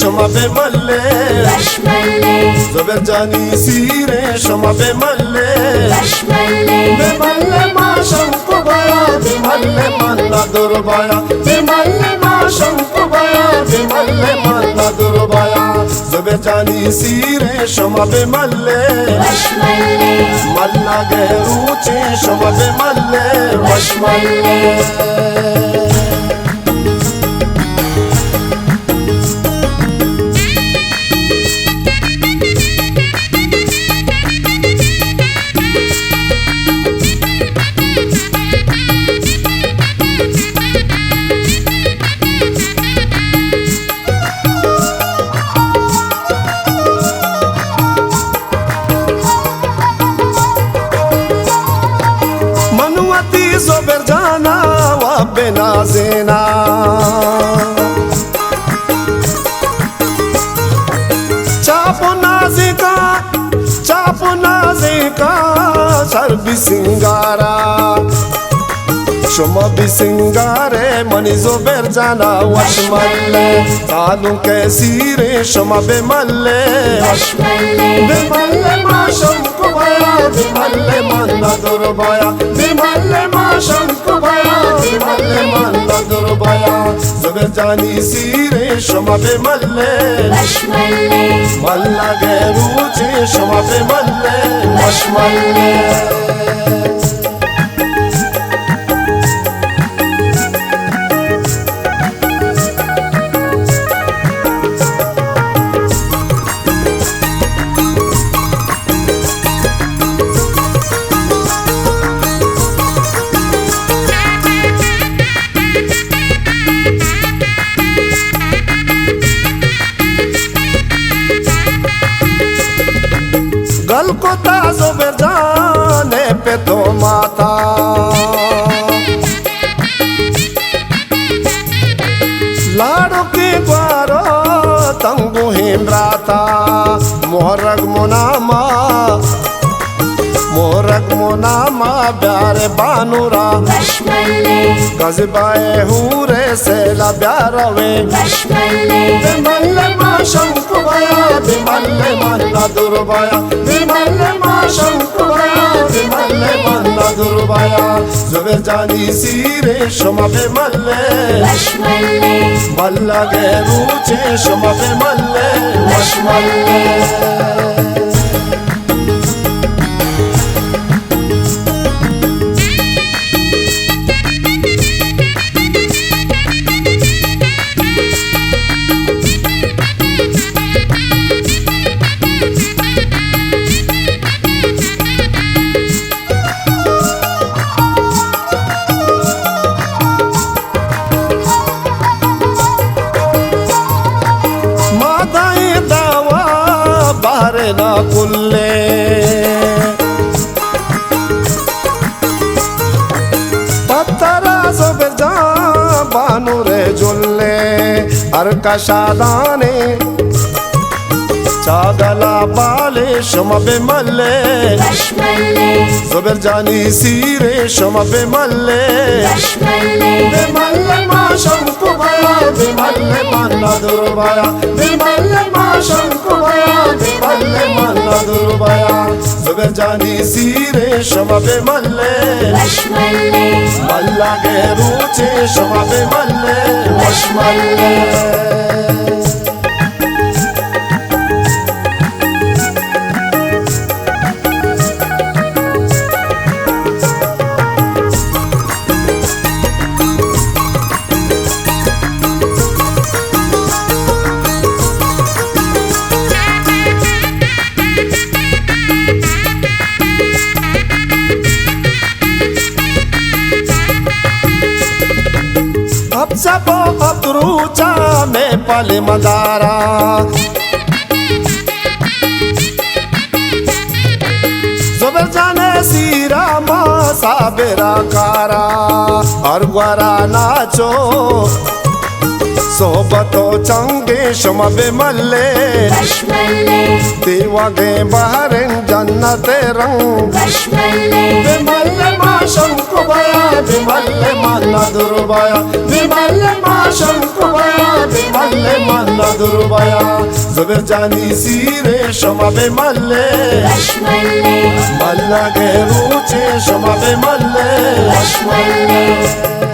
shoma be malle Zober jani sire shoma be malle ma shanko baya be malle manna durbaya be malle ma shanko baya be malle manna durbaya Zober jani sire shoma be malle malla geruche shoma be malle Zober jana wa benazena Chapo nazika Sarbi singara Shoma bi singare mani zober jana washmalle Talu ke sire shoma be malle ma shanko baya be malle manna durbaya be malle ma shanko baya be malle manna durbaya Zober jani sire shoma be malle malla geruche shoma be malle washmalle गल को ताज़ो बेजाने पे तो माता लाड़ो के ग्वारो तंगु हिमराता मोहरग मोनामा प्यारे बानुरा गजबाए हुरे से ला प्यारवे मल्ले मा शंको बया मल्ले मन्ना दुर्बया मल्ले मा शंको बया मल्ले मन्ना दुर्बया ज़ोबर जानी सीरे शमा बे मल्ले मल्ला गेरुचे शमा बे मल्ले ना कुल्ले पत्थरा ज़ोबर जान बानुरे जुल्ले अरका शादाने चागला बाले शमा बे मल्ले ज़ोबर जानी सीरे शमा बे मल्ले मा शंको बया बे मल्ले manna दुर्बया बे मल्ले मा शंको बया बे मल्ले manna दुर्बया ज़ोबर जानी सीरे शमा बे मल्ले मल्ला गेरुचे शमा बे मल्ले वशमल्ले सबो अतरूचा में पले मदारा ज़ोबर जाने सीरा मा साबेरा कारा और ग्वारा नाचो सोबतो चंगे शमा बे मल्ले देवागे बहरें जन्नत रंग बे मल्ले मा शंको बया विमल्ले मल्ल दुर्बय विमल्ले मा शंकुभय विमल्ले मल्ल दुर्बय जुबेर जानी सीरे शमा विमल्ले रश्मल्ले मल्ल गेरुचे शमा विमल्ले रश्मल्ले